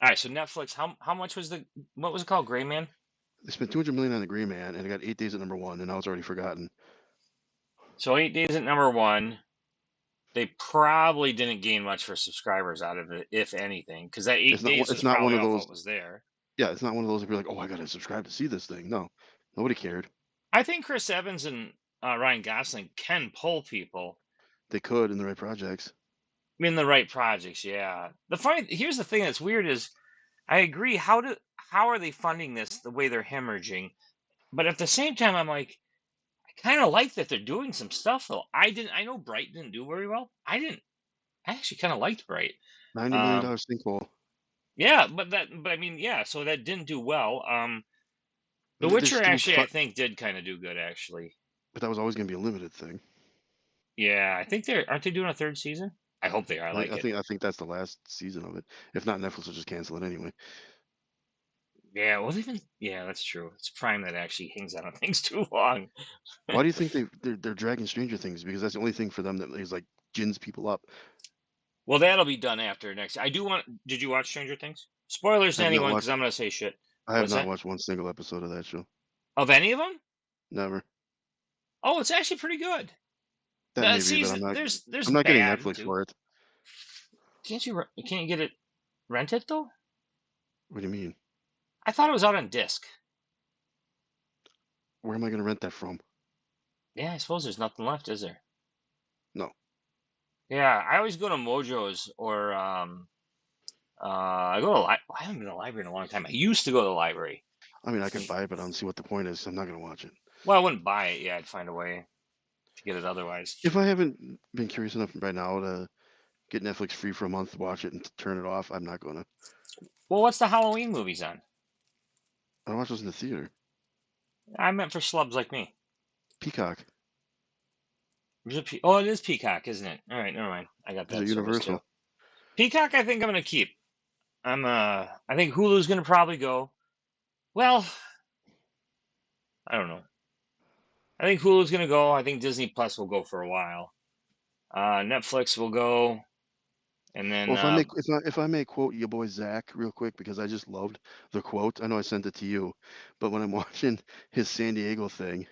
All right, so Netflix, how much was what was it called? Gray Man? They spent 200 million on the Green Man, and it got 8 days at number one, and now it's already forgotten. So 8 days at number one. They probably didn't gain much for subscribers out of it, if anything, because that It's eight not. days It's was not one probably of off those. what was there. Yeah, it's not one of those that be like, oh, I gotta subscribe to see this thing. No, nobody cared. I think Chris Evans and Ryan Gosling can pull people They could in the right projects. in the right projects. Yeah. Here's the thing that's weird is I agree. How are they funding this the way they're hemorrhaging? But at the same time, I'm like, I kind of like that they're doing some stuff though. I know Bright didn't do very well. I actually kind of liked Bright. $90 million Um, sinkhole. yeah, but I mean, yeah, so that didn't do well. The They're Witcher just doing actually, I fun, think, did kind of do good actually. but that was always gonna be a limited thing. Yeah, I think aren't they doing a third season? I hope they are. I I think. like I it. think. I think that's the last season of it. If not, Netflix will just cancel it anyway. Yeah, well, even yeah, that's true. It's Prime that actually hangs out on things too long. Why do you think they're dragging Stranger Things? Because that's the only thing for them that is like gins people up. Well, that'll be done after next. I do want. Did you watch Stranger Things? Spoilers I to have not anyone, because watched. I'm gonna say shit. I have What's not that? watched one single episode of that show. Of any of them? Never. Oh, it's actually pretty good. That may be, but Season there's I'm not getting bad Netflix too. for it. Can't you get it rented though? What do you mean? I thought it was out on disc. Where am I gonna rent that from? Yeah, I suppose there's nothing left, is there? No. Yeah, I always go to Mojo's or I go to I haven't been to the library in a long time. I used to go to the library. I mean, I could buy it, but I don't see what the point is. I'm not gonna watch it. Well, I wouldn't buy it. Yeah, I'd find a way to get it otherwise. If I haven't been curious enough right now to get Netflix free for a month, watch it, and turn it off, I'm not gonna. Well, what's the Halloween movies on? I don't watch those in the theater. I meant for slubs like me. Peacock. Oh, it is Peacock, isn't it? All right, never mind. I got Is it that service too. Universal? Peacock, I think I'm gonna keep. I think Hulu's gonna probably go. Well, I don't know. I think Hulu's gonna go. I think Disney Plus will go for a while. Netflix will go, and then Well, if I may quote your boy Zach real quick because I just loved the quote. I know I sent it to you, but when I'm watching his San Diego thing,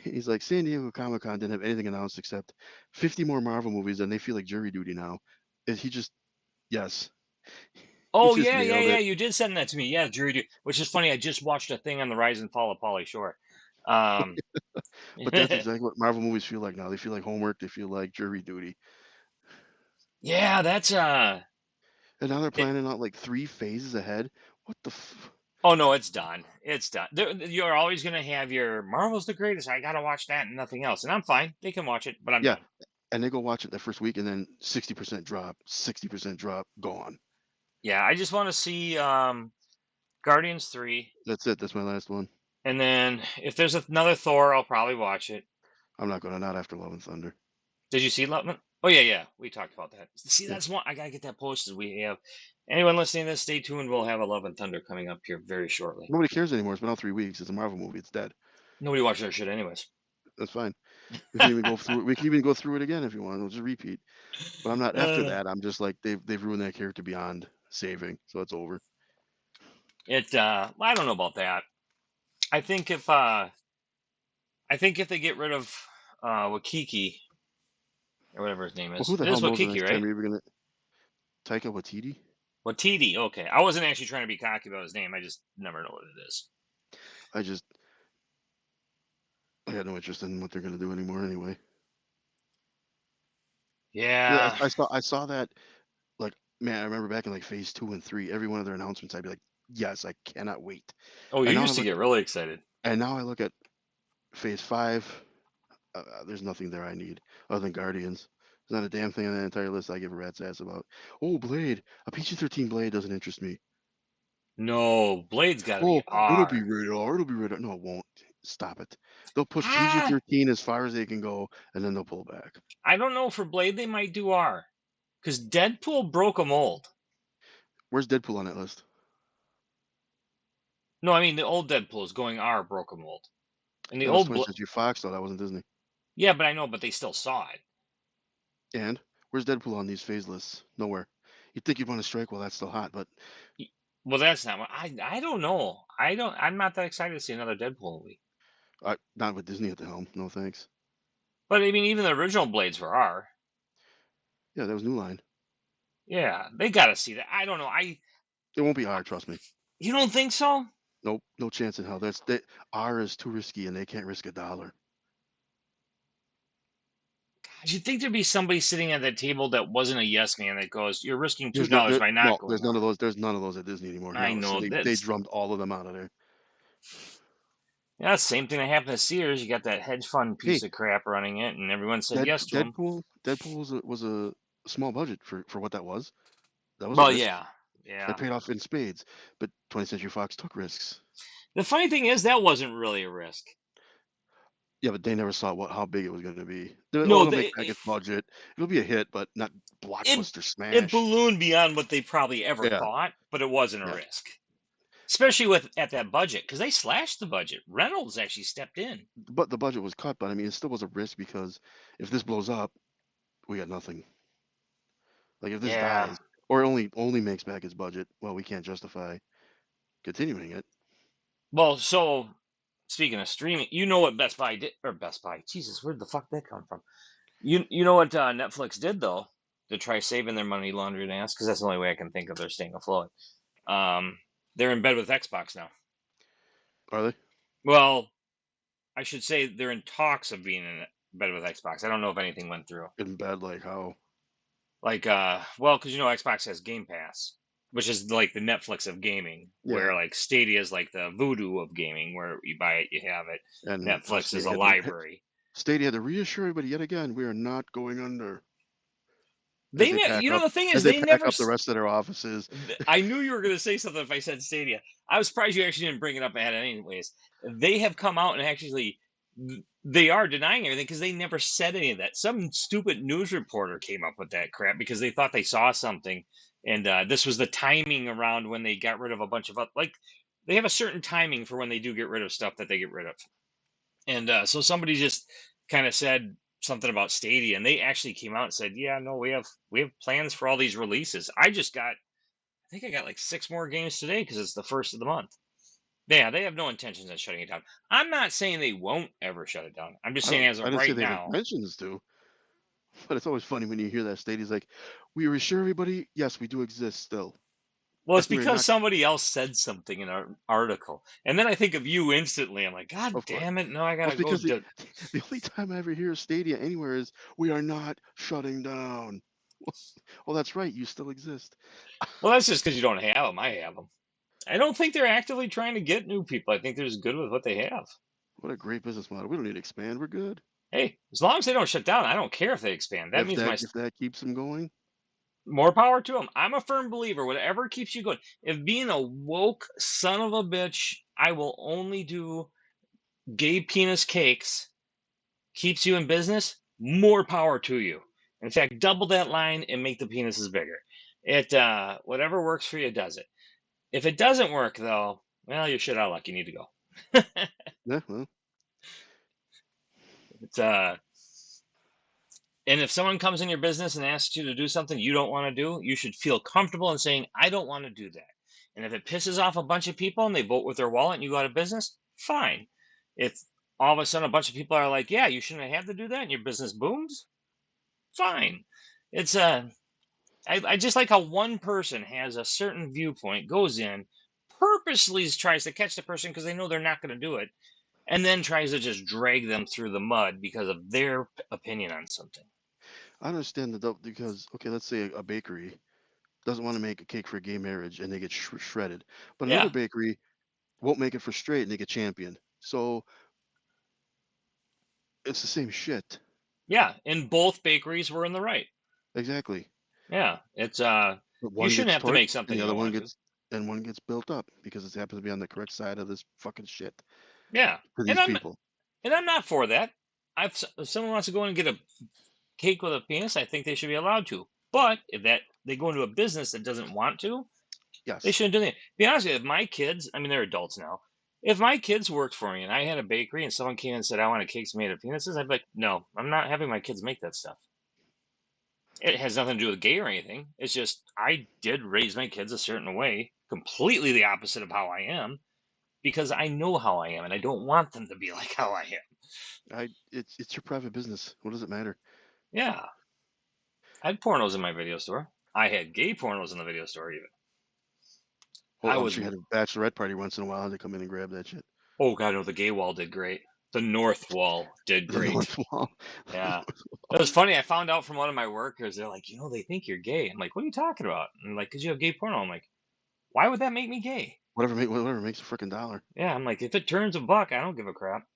he's like, San Diego Comic Con didn't have anything announced except 50 more Marvel movies, and they feel like jury duty now. He just, yes, he oh just yeah, yeah, nailed yeah. it. You did send that to me. Yeah, Jury Duty. Which is funny. I just watched a thing on the rise and fall of Pauly Shore. Um, But that's exactly what Marvel movies feel like now. They feel like homework. They feel like jury duty. yeah, that's And now they're it, planning out like 3 phases ahead. What the? oh no, it's done. It's done. You're always gonna have your Marvel's the greatest. I gotta watch that and nothing else, and I'm fine. They can watch it, but I'm Yeah, done. and they go watch it that first week, and then 60% drop, 60% drop, gone. Yeah, I just want to see Guardians 3, That's it. That's my last one. and then if there's another Thor, I'll probably watch it. I'm not gonna not after Love and Thunder. Did you see Lutman? Oh yeah, yeah, we talked about that. See, Yeah, that's one I gotta get that posted. We have anyone listening to this, stay tuned. We'll have a Love and Thunder coming up here very shortly. nobody cares anymore. It's been out 3 weeks. It's a Marvel movie. It's dead. Nobody watches our shit anyways. That's fine. We can even go through it. We can even go through it again if you want. We'll just repeat. But I'm not after uh, that. I'm just like they've ruined that character beyond saving, so it's over. I don't know about that. I think if they get rid of Wakiki or whatever his name Well, is, who the it hell is knows the Wakiki, next time right? you're even gonna Taika Waititi? Watiti. Okay, I wasn't actually trying to be cocky about his name. I just never know what it is. I just I got no interest in what they're gonna do anymore anyway. Yeah, Yeah. I saw that like man. I remember back in like phase 2 and 3, every one of their announcements, I'd be like, yes, I cannot wait. Oh, you And now I used to look get really excited. at phase 5. There's nothing there I need other than Guardians. There's not a damn thing on that entire list I give a rat's ass about. Oh, Blade. A PG-13 Blade doesn't interest me. No, Blade's got to be Oh, it'll be R. rated R. It'll be rated R. No, it won't. Stop it. They'll push Ah, PG-13 as far as they can go, and then they'll pull back. I don't know. For Blade, they might do R because Deadpool broke a mold. Where's Deadpool on that list? No, I mean the old Deadpool is going R broke a mold, and the That was old 20th Century Fox, though. That wasn't Disney. but I know, but they still saw it. And where's Deadpool on these phase lists? Nowhere. You'd think you'd want to strike while that's still hot, but Y- Well, that's not what I don't know. I'm not that excited to see another Deadpool movie. not with Disney at the helm. No thanks. But I mean, even the original Blades were R. Yeah, that was New Line. Yeah, they got to see that. I don't know. It won't be R, trust me. You don't think so? Nope, no chance in hell. R is too risky, and they can't risk a dollar. Do you think there'd be somebody sitting at that table that wasn't a yes man that goes, "You're risking two There's no, dollars by not no, going there's none R." of those. There's none of those at Disney anymore. I No, so know they that's drummed all of them out of there. yeah, same thing that happened to Sears. You got that hedge fund Hey, piece of crap running it, and everyone said yes to him. Deadpool was a small budget for what that was. That was a Well, risk. yeah, It yeah. paid off in spades. But 20th Century Fox took risks. The funny thing is that wasn't really a risk. Yeah, but they never saw how big it was going to be. No, It'll make back its budget. It'll be a hit, but not it blockbuster it smash. ballooned beyond what they probably ever Yeah, thought, but it wasn't a yeah. risk, especially with at that budget because they slashed the budget. Reynolds actually stepped in. But the budget was cut. But I mean, it still was a risk because if this blows up, we got nothing. Like if this Yeah. dies or only makes back its budget, well, we can't justify continuing it. Well, so speaking of streaming, you know what Best Buy did, or Best Buy? Jesus, where did the fuck that come from? You know what Netflix did though to try saving their money laundering ass because that's the only way I can think of they're staying afloat. They're in bed with Xbox now. Are they Well, I should say they're in talks of being in bed with Xbox. I don't know if anything went through. in bed? Like how? Like, well, because Xbox has Game Pass, which is like the Netflix of gaming, Yeah, where like Stadia is like the Voodoo of gaming, where you buy it, you have it. and Netflix is a library. Stadia had to reassure everybody yet again, we are not going under They, the thing as is, they they pack never. up the rest of their offices. I knew you were going to say something if I said Stadia. I was surprised you actually didn't bring it up ahead, anyways. They have come out and actually they are denying everything because they never said any of that. Some stupid news reporter came up with that crap because they thought they saw something, and this was the timing around when they got rid of a bunch of like they have a certain timing for when they do get rid of stuff that they get rid of, and so somebody just kind of said something about Stadia, and they actually came out and said, "Yeah, no, we have plans for all these releases." I think I got like 6 more games today because it's the first of the month. Yeah, they have no intentions of shutting it down. I'm not saying they won't ever shut it down. I'm just saying as I of didn't say right they have now. intentions to, but it's always funny when you hear that Stadia's like, we reassure everybody, yes, we do exist still. Well, it's We're because not, somebody else said something in an article, and then I think of you instantly. I'm like, God of course. damn it! No, I Well, gotta it's go. because the only time I ever hear Stadia anywhere is we are not shutting down. Well, that's right, you still exist. Well, that's just because you don't have them. I have them. I don't think they're actively trying to get new people. I think they're just good with what they have. What a great business model. We don't need to expand. We're good. Hey, as long as they don't shut down, I don't care if they expand. That If means that if that keeps them going, more power to them. I'm a firm believer. Whatever keeps you going. If being a woke son of a bitch, I will only do gay penis cakes keeps you in business, more power to you. In fact, double that line and make the penises bigger. It whatever works for you does it. If it doesn't work though, well, you're shit out of luck. You need to go. yeah, well, It's and if someone comes in your business and asks you to do something you don't want to do, you should feel comfortable in saying, I don't want to do that. And if it pisses off a bunch of people and they vote with their wallet and you go out of business, fine. If all of a sudden a bunch of people are like, yeah, you shouldn't have to do that and your business booms, fine. It's I just like how one person has a certain viewpoint, goes in, purposely tries to catch the person because they know they're not going to do it, and then tries to just drag them through the mud because of their opinion on something. I understand because okay, let's say a bakery doesn't want to make a cake for a gay marriage and they get shredded, but another Yeah, bakery won't make it for straight and they get championed. So it's the same shit. yeah, and both bakeries were in the right. Exactly. Yeah, it's But you one shouldn't gets have to make torched and something the you other don't one want to. gets and one gets built up because it happens to be on the correct side of this fucking shit Yeah, for and these I'm people. not for that. If someone wants to go in and get a cake with a penis, I think they should be allowed to. But if that they go into a business that doesn't want to, they Yes. shouldn't do that. Be honest with you, if my kids, I mean, they're adults now. If my kids worked for me and I had a bakery and someone came and said, I want a cakes made of penises, I'd be like, no, I'm not having my kids make that stuff. It has nothing to do with gay or anything. It's just I did raise my kids a certain way, completely the opposite of how I am, because I know how I am and I don't want them to be like how I am. It's your private business. What does it matter? Yeah. I had pornos in my video store. I had gay pornos in the video store even. Oh, I I'm was sure you had a bachelorette party once in a while to come in and grab that shit. Oh god, no, the gay wall did great. The north wall did The great. North Wall. Yeah. It was funny. I found out from one of my workers. They're like, they think you're gay. I'm like, what are you talking about? And like, because you have gay porno. I'm like, why would that make me gay? Whatever makes a freaking dollar. Yeah, I'm like, if it turns a buck, I don't give a crap.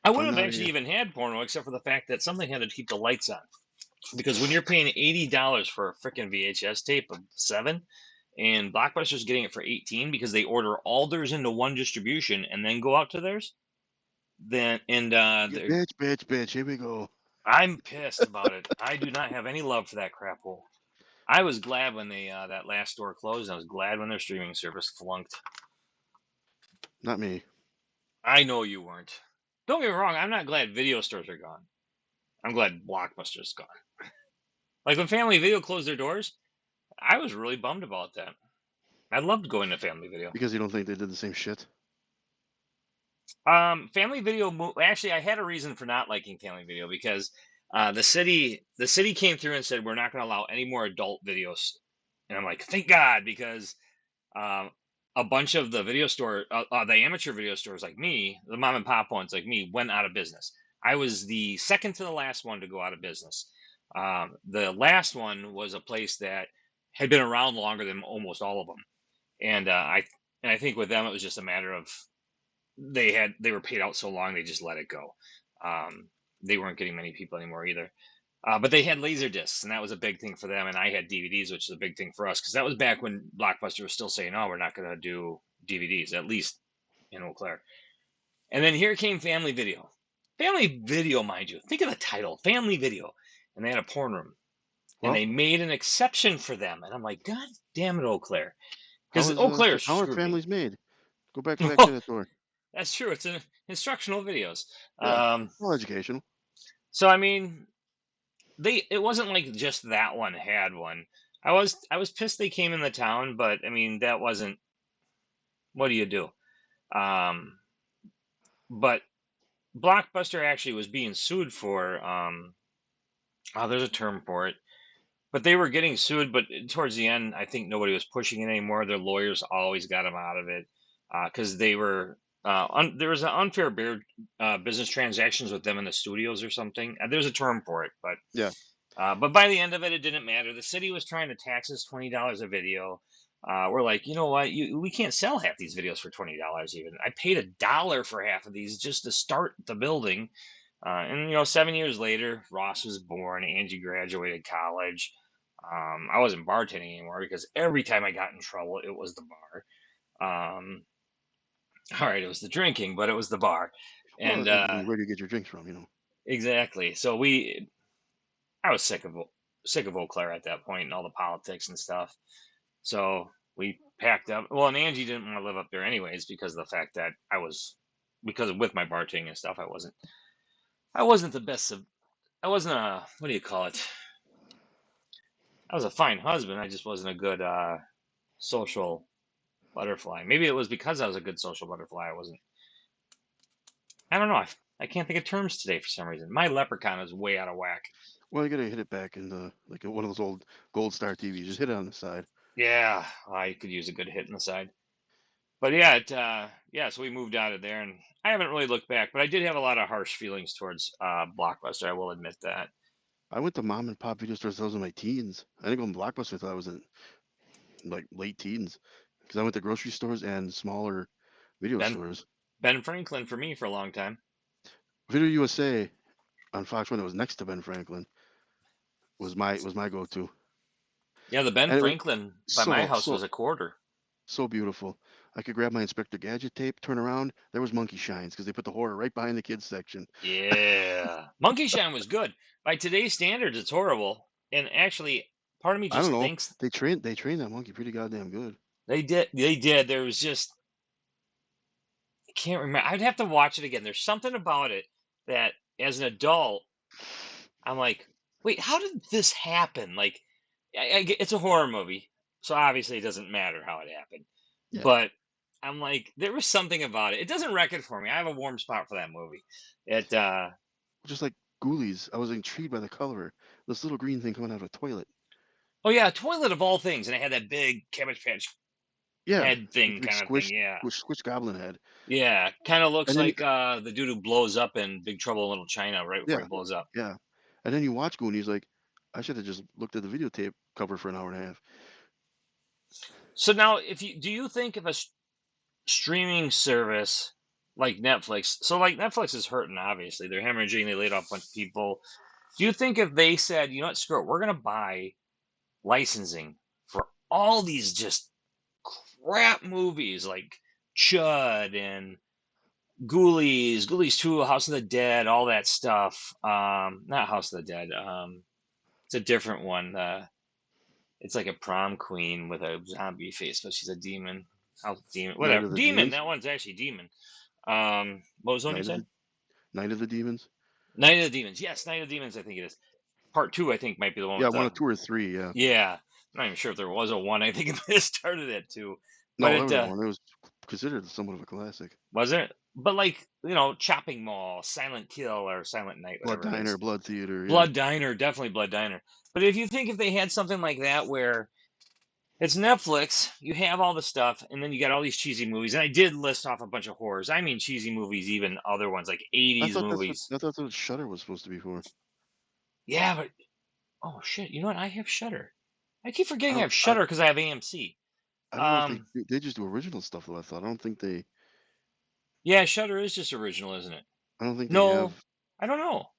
I I'm wouldn't have not actually a even had porno except for the fact that something had to keep the lights on. Because when you're paying $80 for a freaking VHS tape of 7, and Blockbuster's getting it for 18 because they order all theirs into one distribution and then go out to theirs, then and yeah, they're bitch. Here we go. I'm pissed about it. I do not have any love for that crap hole. I was glad when they that last store closed. I was glad when their streaming service flunked. Not me. I know you weren't. Don't get me wrong. I'm not glad video stores are gone. I'm glad Blockbuster's gone. Like when Family Video closed their doors, I was really bummed about that. I loved going to Family Video. Because you don't think they did the same shit? Family Video. Actually, I had a reason for not liking Family Video because the city came through and said we're not going to allow any more adult videos, and I'm like, thank God, because um, a bunch of the the amateur video stores like me, the mom and pop ones like me, went out of business. I was the second to the last one to go out of business. The last one was a place that had been around longer than almost all of them, and I think with them it was just a matter of they were paid out so long they just let it go. They weren't getting many people anymore either. But they had laser discs, and that was a big thing for them. And I had DVDs, which is a big thing for us because that was back when Blockbuster was still saying, "Oh, we're not going to do DVDs, at least in Eau Claire." And then here came Family Video. Family Video, mind you, think of the title, Family Video, and they had a porn room, and Well, they made an exception for them. And I'm like, God damn it, Eau Claire, because how Eau Claire are screwed me. families made? Go back to that kid at the door. That's true. It's instructional videos. Yeah. Um, Well, educational. so I mean, it wasn't like just that one had one. I was pissed they came in the town, but I mean that wasn't what do you do? Um, but Blockbuster actually was being sued for oh, there's a term for it. But they were getting sued, but towards the end, I think nobody was pushing it anymore. Their lawyers always got them out of it because they were there was an unfair business transactions with them in the studios or something. There's a term for it, Yeah. but by the end of it, it didn't matter. The city was trying to tax us $20 a video. We're like, you know what? We can't sell half these videos for $20 even. I paid $1 for half of these just to start the building. And 7 years later, Ross was born. Angie graduated college. I wasn't bartending anymore because every time I got in trouble, it was the bar. All right, it was the drinking, but it was the bar, Well, and I mean, where do you get your drinks from? exactly. So I was sick of Eau Claire at that point and all the politics and stuff. So we packed up. Well, and Angie didn't want to live up there anyways because of the fact that because with my bartending and stuff, I wasn't the best of, I wasn't a, what do you call it? I was a fine husband. I just wasn't a good social butterfly. Maybe it was because I was a good social butterfly. I wasn't. I don't know. I can't think of terms today for some reason. My leprechaun is way out of whack. Well, you gotta hit it back in the like one of those old Gold Star TVs. Just hit it on the side. Yeah, I could use a good hit in the side. But yeah, yeah. So we moved out of there, and I haven't really looked back. But I did have a lot of harsh feelings towards Blockbuster. I will admit that. I went to mom and pop video stores. I was in my teens. I didn't go in Blockbuster until I was in like late teens, because I went to grocery stores and smaller video Ben stores. Ben Franklin for me for a long time. Video USA on Fox One that was next to Ben Franklin was my go-to, Yeah, the Ben and it was Franklin by my so house so was a quarter. so beautiful. I could grab my Inspector Gadget tape, turn around, there was Monkey Shines because they put the horror right behind the kids section. Yeah, Monkey Shine was good. By today's standards, it's horrible. And actually, part of me I don't just know. thinks They trained that monkey pretty goddamn good. they did. They did. There was just I can't remember. I'd have to watch it again. There's something about it that, as an adult, I'm like, wait, how did this happen? Like, it's a horror movie, so obviously it doesn't matter how it happened. Yeah, But I'm like, there was something about it. It doesn't wreck it for me. I have a warm spot for that movie. It, just like Ghoulies, I was intrigued by the color. This little green thing coming out of a toilet. oh yeah, toilet of all things, and it had that big Cabbage Patch Yeah, head like thing the big kind of thing. squish, Yeah, squish goblin head. yeah, kind of looks And then like the dude who blows up in Big Trouble in Little China right before yeah, he blows up. yeah. And then you watch Goonies, like, I should have just looked at the videotape cover for an hour and a half. So now, if you do you think if a streaming service like Netflix, so like Netflix is hurting, obviously they're hemorrhaging, they laid off a bunch of people. Do you think if they said, you know what, screw it, we're gonna buy licensing for all these just crap movies like Chud and Ghoulies 2, House of the Dead, all that stuff. Not House of the Dead. It's a different one. It's like a prom queen with a zombie face, but she's a demon. House Demon, Night whatever. of the Demon. Demons, That one's actually Demon. What was the one you Night of said? the Night of the Demons. Night of the Demons. Yes, Night of the Demons. I think it is. Part two, I think, might be the one Yeah, with one the. of two or three. Yeah, Yeah, I'm not even sure if there was a one. I think it might have started at two, but no, there it was one. It was considered somewhat of a classic. wasn't. But like Chopping Mall, Silent Kill, or Silent Night, Blood whatever it Diner, is. Blood Theater. Yeah, Blood Diner, definitely Blood Diner. But if you think if they had something like that where it's Netflix, you have all the stuff, and then you got all these cheesy movies. And I did list off a bunch of horrors. I mean cheesy movies, even other ones like 80s movies. I thought that's what Shutter was supposed to be for. Yeah, but oh shit, you know what? I have Shutter. I keep forgetting I have I Shutter because I have AMC. I don't know if Um, they just do original stuff though. I thought I don't think they yeah, Shutter is just original, isn't it? I don't think they No, have. I don't know.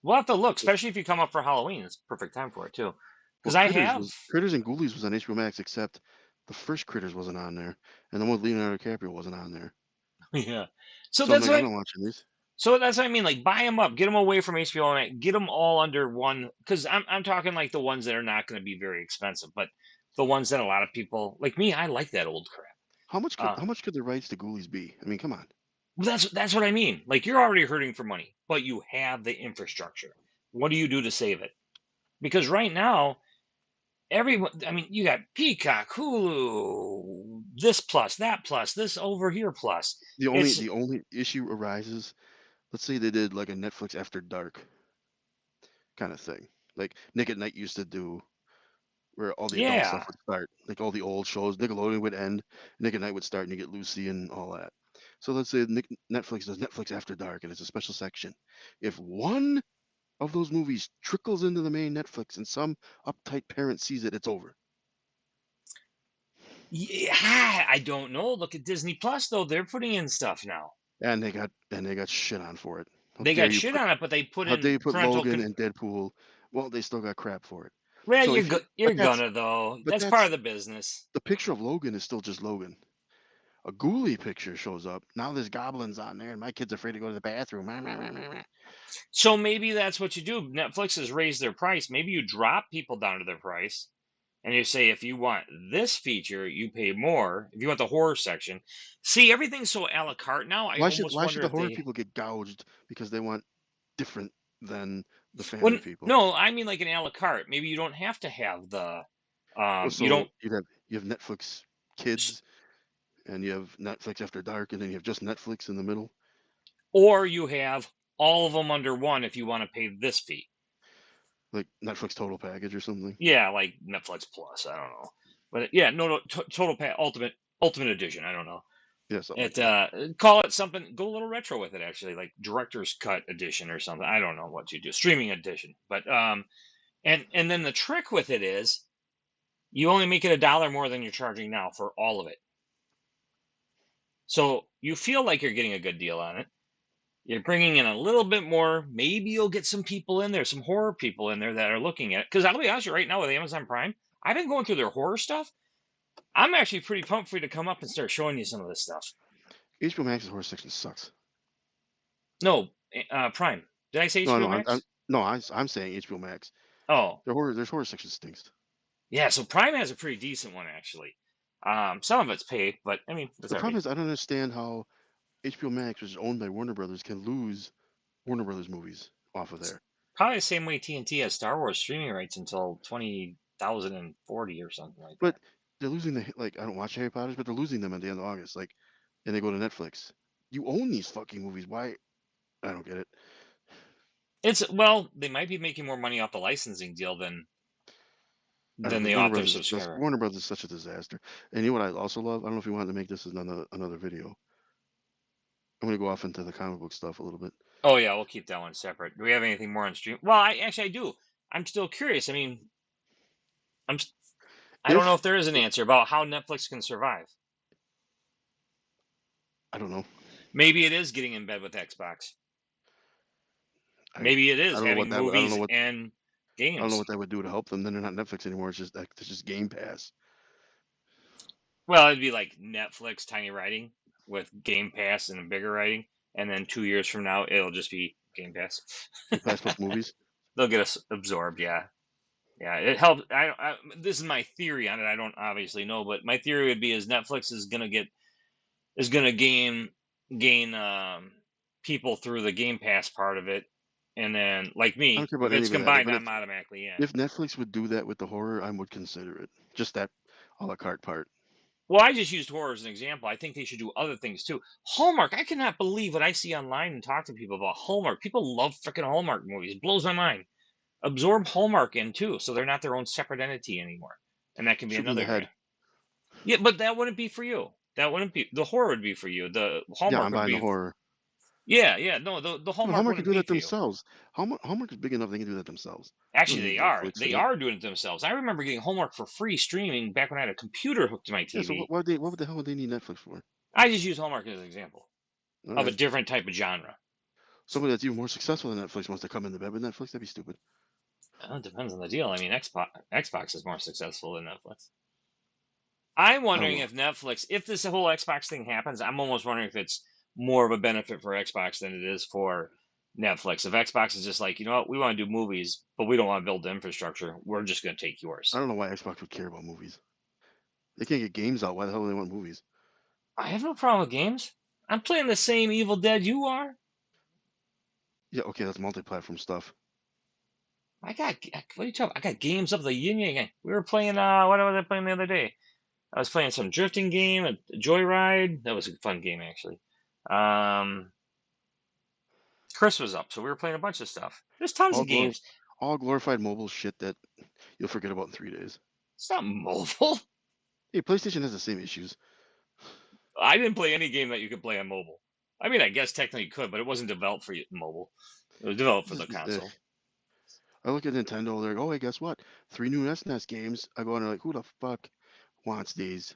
We'll have to look, especially if you come up for Halloween. It's perfect time for it too. Well, Because I have, Critters and Ghoulies was on HBO Max, except the first Critters wasn't on there, and the one with Leonardo DiCaprio wasn't on there. yeah. So So I'm that's like, I'm what not watching these. I mean. Like, buy them up, get them away from HBO, and get them all under one. Because I'm talking like the ones that are not going to be very expensive, but the ones that a lot of people like me, I like that old crap. How much could the rights to Ghoulies be? I mean, come on. Well, that's what I mean. Like, you're already hurting for money, but you have the infrastructure. What do you do to save it? Because right now, everyone, I mean, you got Peacock, Hulu, this plus, that plus, this over here plus. It's The only issue arises. Let's say they did like a Netflix After Dark kind of thing, like Nick at Night used to do, where all the adult stuff yeah. would start, like all the old shows. Nickelodeon would end, Nick at Night would start, and you get Lucy and all that. So let's say Netflix does Netflix After Dark, and it's a special section. If one of those movies trickles into the main Netflix and some uptight parent sees it, it's over. Yeah, I don't know. Look at Disney Plus though; they're putting in stuff now. And they got shit on for it. They got shit on it, but they put How dare in you put parental. Logan and Deadpool? Well, they still got crap for it. Well, So if you you're gonna though. but That's part that's of the business. the picture of Logan is still just Logan. A ghoulie picture shows up. Now there's goblins on there, and my kid's afraid to go to the bathroom. So maybe that's what you do. Netflix has raised their price. Maybe you drop people down to their price, and you say if you want this feature, you pay more. If you want the horror section, see everything's so a la carte now. I almost Why should wonder the if horror they. people get gouged because they want different than the family Well, people? no, I mean like an a la carte. Maybe you don't have to have the. Well, You so don't. you have Netflix Kids, and you have Netflix After Dark, and then you have just Netflix in the middle, Or you have all of them under one if you want to pay this fee. like Netflix Total Package or something. Yeah, like Netflix Plus. I don't know, but yeah, no, total pay ultimate edition. I don't know. Yeah, something like It that. call it something. Go a little retro with it, actually, like director's cut edition or something. I don't know what you do, streaming edition. But and then the trick with it is you only make it $1 more than you're charging now for all of it. So you feel like you're getting a good deal on it. You're bringing in a little bit more. Maybe you'll get some people in there, some horror people in there that are looking at it. Because I'll be honest with you, right now with Amazon Prime, I've been going through their horror stuff. I'm actually pretty pumped for you to come up and start showing you some of this stuff. HBO Max's horror section sucks. No, Prime. Did I say No, HBO no, Max? I'm saying HBO Max. Oh, Their horror section stinks. yeah. So Prime has a pretty decent one actually. Some of it's paid, but I mean that's The all problem right. is I don't understand how HBO Max, which is owned by Warner Brothers, can lose Warner Brothers movies off of there. probably the same way TNT has Star Wars streaming rights until 20,040 or something like But that. they're losing like I don't watch Harry Potters, but they're losing them at the end of August. Like, and they go to Netflix. You own these fucking movies. Why? I don't get it. It's well, they might be making more money off the licensing deal than I don't know. the author subscriber. Warner Brothers is such a disaster. And you know what I also love? I don't know if you wanted to make this another video. I'm gonna go off into the comic book stuff a little bit. Oh yeah, we'll keep that one separate. Do we have anything more on stream? Well, I do. I'm still curious. I mean, I'm s- I don't know If if there is an answer about how Netflix can survive. I don't know. Maybe it is getting in bed with Xbox. I Maybe it I is don't know what having that would. I don't know movies what and I don't know games. what that would do to help them. Then they're not Netflix anymore. It's just Game Pass. Well, it'd be like Netflix tiny writing with Game Pass and a bigger writing, and then 2 years from now it'll just be Game Pass. Game Pass plus movies. They'll get us absorbed. Yeah, yeah. It helps. This is my theory on it. I don't obviously know, but my theory would be is Netflix is gonna gain people through the Game Pass part of it, and then like I don't me, care if about any it's of that. combined, But I'm automatically in. if Netflix would do that with the horror, I would consider it. Just that a la carte part. Well, I just used horror as an example. I think they should do other things too. Hallmark, I cannot believe what I see online and talk to people about Hallmark. People love freaking Hallmark movies. It blows my mind. Absorb Hallmark in too, so they're not their own separate entity anymore. And that can be Shoot me in another the head. area. Yeah, but that wouldn't be for you. That wouldn't be the horror would be for you. The Yeah, Hallmark I'm would buying the be horror. yeah, yeah. No, the No, Hallmark Hallmark can wouldn't do be that for you. themselves. Hallmark is big enough; they can do that themselves. You don't Actually, need they are. Netflix for They that. are doing it themselves. I remember getting Hallmark for free streaming back when I had a computer hooked to my Yeah. So TV. what the hell would they need Netflix for? I just use Hallmark as an example All of a right. different type of genre. Somebody that's even more successful than Netflix wants to come into bed with Netflix. That'd be stupid. It depends on the deal. I mean, Xbox is more successful than Netflix. I'm I don't wondering know. if Netflix, if this whole Xbox thing happens, I'm almost wondering if it's more of a benefit for Xbox than it is for Netflix. If Xbox is just like, you know what, we want to do movies, but we don't want to build the infrastructure, we're just going to take I yours. don't know why Xbox would care about movies. They can't get games out. Why the hell do they want movies? I have no problem with games. I'm playing the same Evil Dead you are. Yeah. Okay, that's multi-platform stuff. What are you talking? I got games of the yin yang. We were playing. What was I playing the other day? I was playing some drifting game, a Joyride. That was a fun game actually. Um, Chris was up, so we were playing a bunch of stuff. There's tons All of glor- games. all glorified mobile shit that you'll forget about in 3 days. It's not mobile. Hey, PlayStation has the same issues. I didn't play any game that you could play on mobile. I mean, I guess technically you could, but it wasn't developed for mobile. It was developed for the console. I look at Nintendo. They're like, oh, hey, guess what? 3 new SNES games. I go on there like, who the fuck wants these?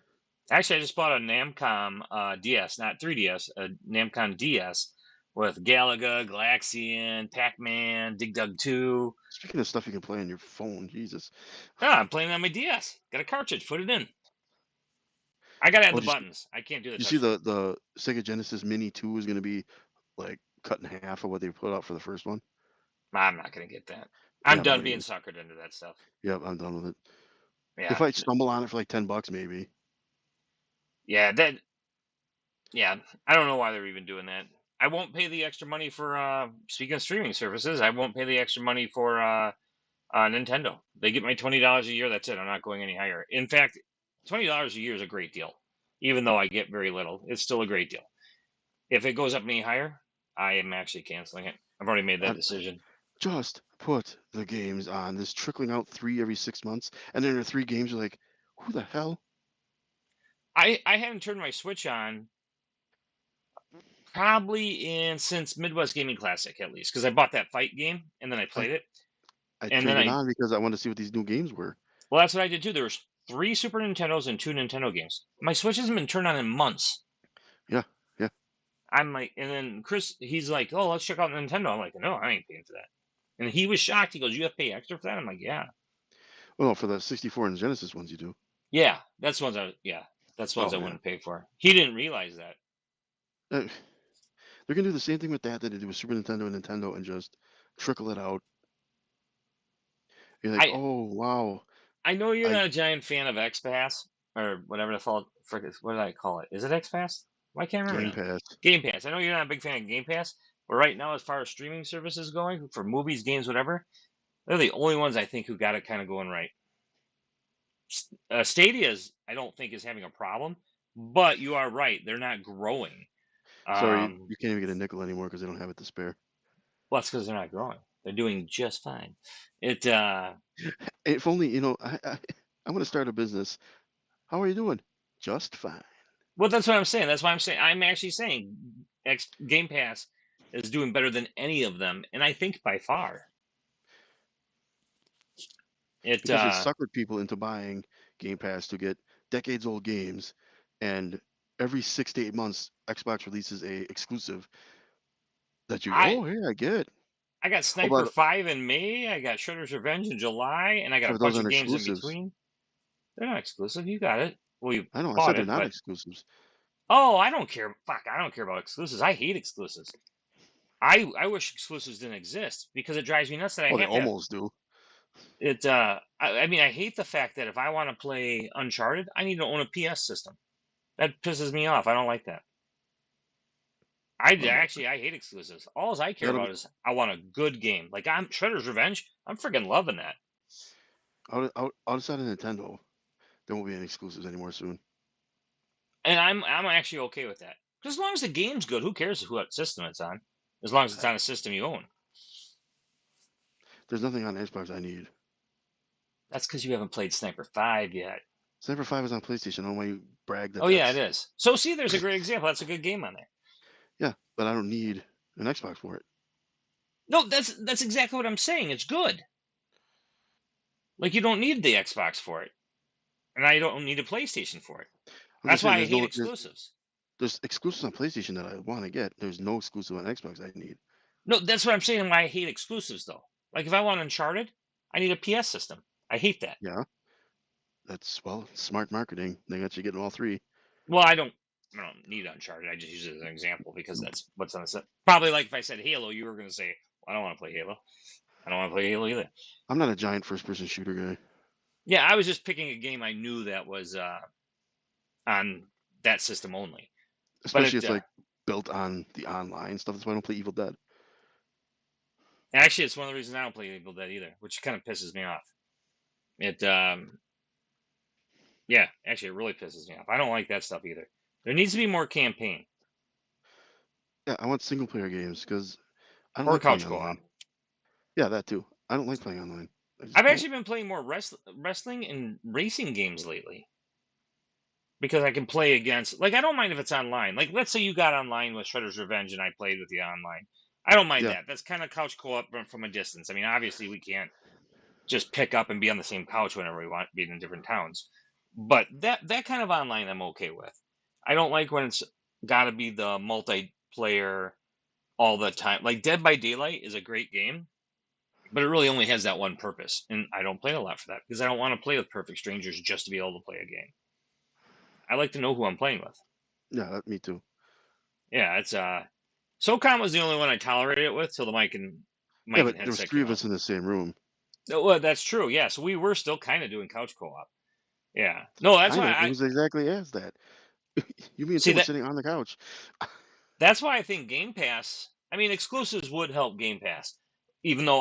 Actually, I just bought a Namcom DS, not 3DS, a Namcom DS with Galaga, Galaxian, Pac-Man, Dig Dug 2. Speaking of stuff you can play on your phone, Jesus. Ah, I'm playing on my DS. Got a cartridge, put it in. I gotta add Oh, the buttons. I can't do the you see touch screen. the Sega Genesis Mini 2 is going to be like cut in half of what they put out for the first one? I'm not gonna get that. Yeah, I'm I'm not done gonna being get it. suckered into that stuff. Yep, I'm done with it. If Yeah, I stumble on it for like $10, maybe. yeah, that. Yeah, I don't know why they're even doing that. I won't pay the extra money for. Speaking of streaming services, I won't pay the extra money for Nintendo. They get my $20 a year. That's it. I'm not going any higher. In fact, $20 a year is a great deal, even though I get very little. It's still a great deal. If it goes up any higher, I am actually canceling it. I've already made that I decision. just put the games on. This trickling out 3 every 6 months, and then there are 3 games. You're like, who the hell? I haven't turned my Switch on probably in since Midwest Gaming Classic at least because I bought that fight game and then I I played it I and then turned it I on because I wanted to see what these new games were. well that's what I did too. There was 3 Super Nintendos and 2 Nintendo games. My Switch hasn't been turned on in months. Yeah, yeah. I'm like, and then Chris, he's like, "Oh, let's check out Nintendo." I'm like, "No, I ain't paying for that." And he was shocked. He goes, "You have to pay extra for that?" I'm like, "Yeah, Well, for the 64 and Genesis ones, you do. yeah, yeah, that's ones I Oh yeah. wouldn't pay for." He didn't realize that. Uh, They're gonna do the same thing with that they did with Super Nintendo and Nintendo, and just trickle it out. You're like, I oh wow, I know you're I not a giant fan of X Pass or whatever the fuck. What did I call it? Is it X Pass? Why can't I remember Game now? Pass. Game Pass. I know you're not a big fan of Game Pass, But right now, as far as streaming services going for movies, games, whatever, they're the only ones I think who got it kind of going right. Stadia's, I don't think is having a problem, but you are right, they're not growing. Sorry, Um, you can't even get a nickel anymore because they don't have it to spare. well, that's because they're not growing. They're doing just fine. It If only, I'm gonna start a business. How are you doing? Just fine. well, that's what I'm saying. That's why I'm actually saying Game Pass is doing better than any of them, and I think by far. It Because they suckered people into buying Game Pass to get decades old games, and every 6 to 8 months, Xbox releases a exclusive that you I oh hey I get. I got Oh, Sniper 5 in May, I got Shredder's Revenge in July, and I got yeah, a but those bunch of aren't games in exclusives. between. They're not exclusive. You got it. Well, you I know I said bought they're it, not but exclusives. oh, I don't care. Fuck, I don't care about exclusives. I hate exclusives. I wish exclusives didn't exist because it drives me nuts that I Oh, they have to. almost do. I mean, I hate the fact that if I want to play Uncharted, I need to own a PS system. That pisses me off. I don't like that. Well, I hate exclusives. All I care that'll be about is I want a good game. Like I'm Shredder's Revenge. I'm freaking loving that. outside of Nintendo. There won't be any exclusives anymore soon. And I'm actually okay with that. 'Cause as long as the game's good, who cares what system it's on? As long as it's Uh, on a system you own. There's nothing on Xbox I need. That's because you haven't played Sniper 5 yet. Sniper 5 is on PlayStation. I don't know why you brag that Oh yeah, it that's is. So see, there's a great example. That's a good game on there. yeah, but I don't need an Xbox for it. No, that's exactly what I'm saying. It's good. Like you don't need the Xbox for it, and I don't need a PlayStation for it. I'm just That's saying why I hate exclusives. there's exclusives on PlayStation that I want to get. There's no exclusive on Xbox I need. No, that's what I'm saying. Why I hate exclusives though. Like if I want Uncharted, I need a PS system. I hate that. Yeah, that's well, smart marketing. They got you getting all three. Well, I don't need Uncharted. I just use it as an example because that's what's on the set. Probably like if I said Halo, you were going to say, well, I don't want to play Halo. I don't want to play Halo either. I'm not a giant first-person shooter guy, Yeah, I was just picking a game I knew that was on that system only. But especially it it's like built on the online stuff. That's why I don't play Evil Dead. actually it's one of the reasons I don't play Evil Dead either, which kind of pisses me off. It yeah, actually it really pisses me off. I don't like that stuff either. There needs to be more campaign Yeah, I want single-player games because I don't or like playing couch co-op. online. Yeah, that too. I don't like playing online. I just I've don't. actually been playing more wrestling and racing games lately because I can play against. Like, I don't mind if it's online. Like, let's say you got online with Shredder's Revenge and I played with you online. I don't mind Yeah, that. That's kind of couch co-op from a distance. I mean, obviously we can't just pick up and be on the same couch whenever we want, being in different towns. But that kind of online, I'm okay with. I don't like when it's got to be the multiplayer all the time. Like Dead by Daylight is a great game, but it really only has that one purpose, and I don't play a lot for that because I don't want to play with perfect strangers just to be able to play a game. I like to know who I'm playing with. yeah, me too. Yeah, it's SOCOM was the only one I tolerated it with till the Yeah, mic but and there was headset three came of out. us in the same room. No, well, that's true. Yeah, so we were still kind of doing couch co-op. Yeah, no, that's I why know it I was exactly as that. You, me, and see Tim were that. sitting on the couch. That's why I think Game Pass. I mean, exclusives would help Game Pass, even though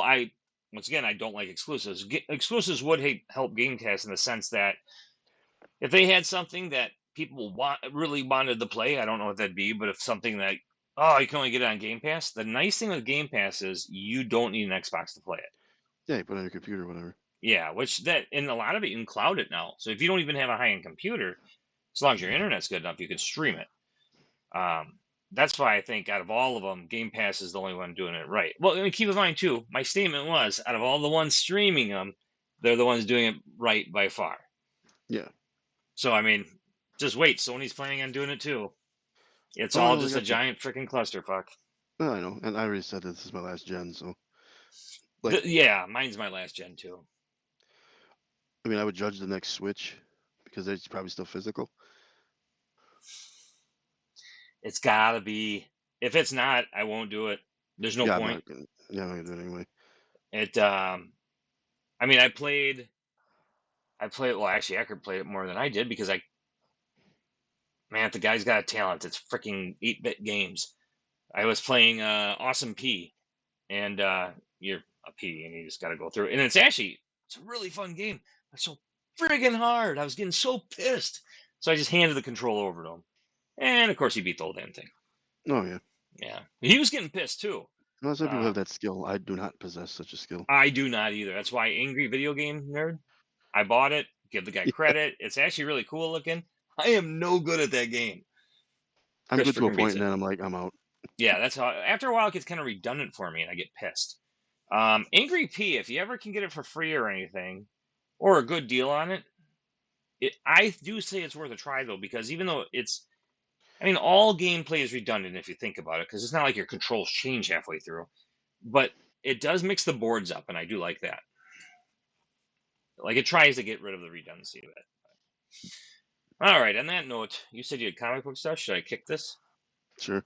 once again, I don't like exclusives. Exclusives would help Game Pass in the sense that if they had something that people really wanted to play, I don't know what that'd be, but if something that you can only get it on Game Pass, the nice thing with Game Pass is you don't need an Xbox to play it. Yeah, you put it on your computer, whatever. Yeah, which that and a lot of it you can cloud it now. So if you don't even have a high end computer, as long as your internet's good enough, you can stream it. That's why I think out of all of them, Game Pass is the only one doing it right. Well, and keep in mind too, my statement was out of all the ones streaming them, they're the ones doing it right by far. Yeah. So I mean, just wait. Sony's planning on doing it too. It's Oh, I all know they just a got the. giant freaking clusterfuck. Oh, I know, and I already said that this is my last gen, so like, Yeah, mine's my last gen too. I mean, I would judge the next Switch because it's probably still physical. It's gotta be. If it's not, I won't do it. There's no Yeah, I'm point. not gonna. Yeah, I'm not gonna do it anyway. It. I mean, I played. I played. Well, actually, I could play it more than I did because man, if the guy's got a talent, it's freaking 8-bit games. I was playing Awesome P, and you're a P, and you just got to go through. And it's a really fun game. It's so friggin' hard. I was getting so pissed, so I just handed the controller over to him, and of course he beat the whole damn thing. Oh yeah. Yeah, he was getting pissed too. Not some people Uh, have that skill. I do not possess such a skill. I do not either. That's why Angry Video Game Nerd. I bought it. Give the guy credit. It's actually really cool looking. I am no good at that game. I'm good Christopher to a can beat point, and it. then I'm like, I'm out. Yeah, that's how. After a while, it gets kind of redundant for me, and I get pissed. Angry P, if you ever can get it for free or anything, or a good deal on it, I do say it's worth a try though, because even though I mean, all gameplay is redundant if you think about it, because it's not like your controls change halfway through, but it does mix the boards up, and I do like that. Like it tries to get rid of the redundancy of it. All right. On that note, you said you had comic book stuff. Should I kick this? Sure.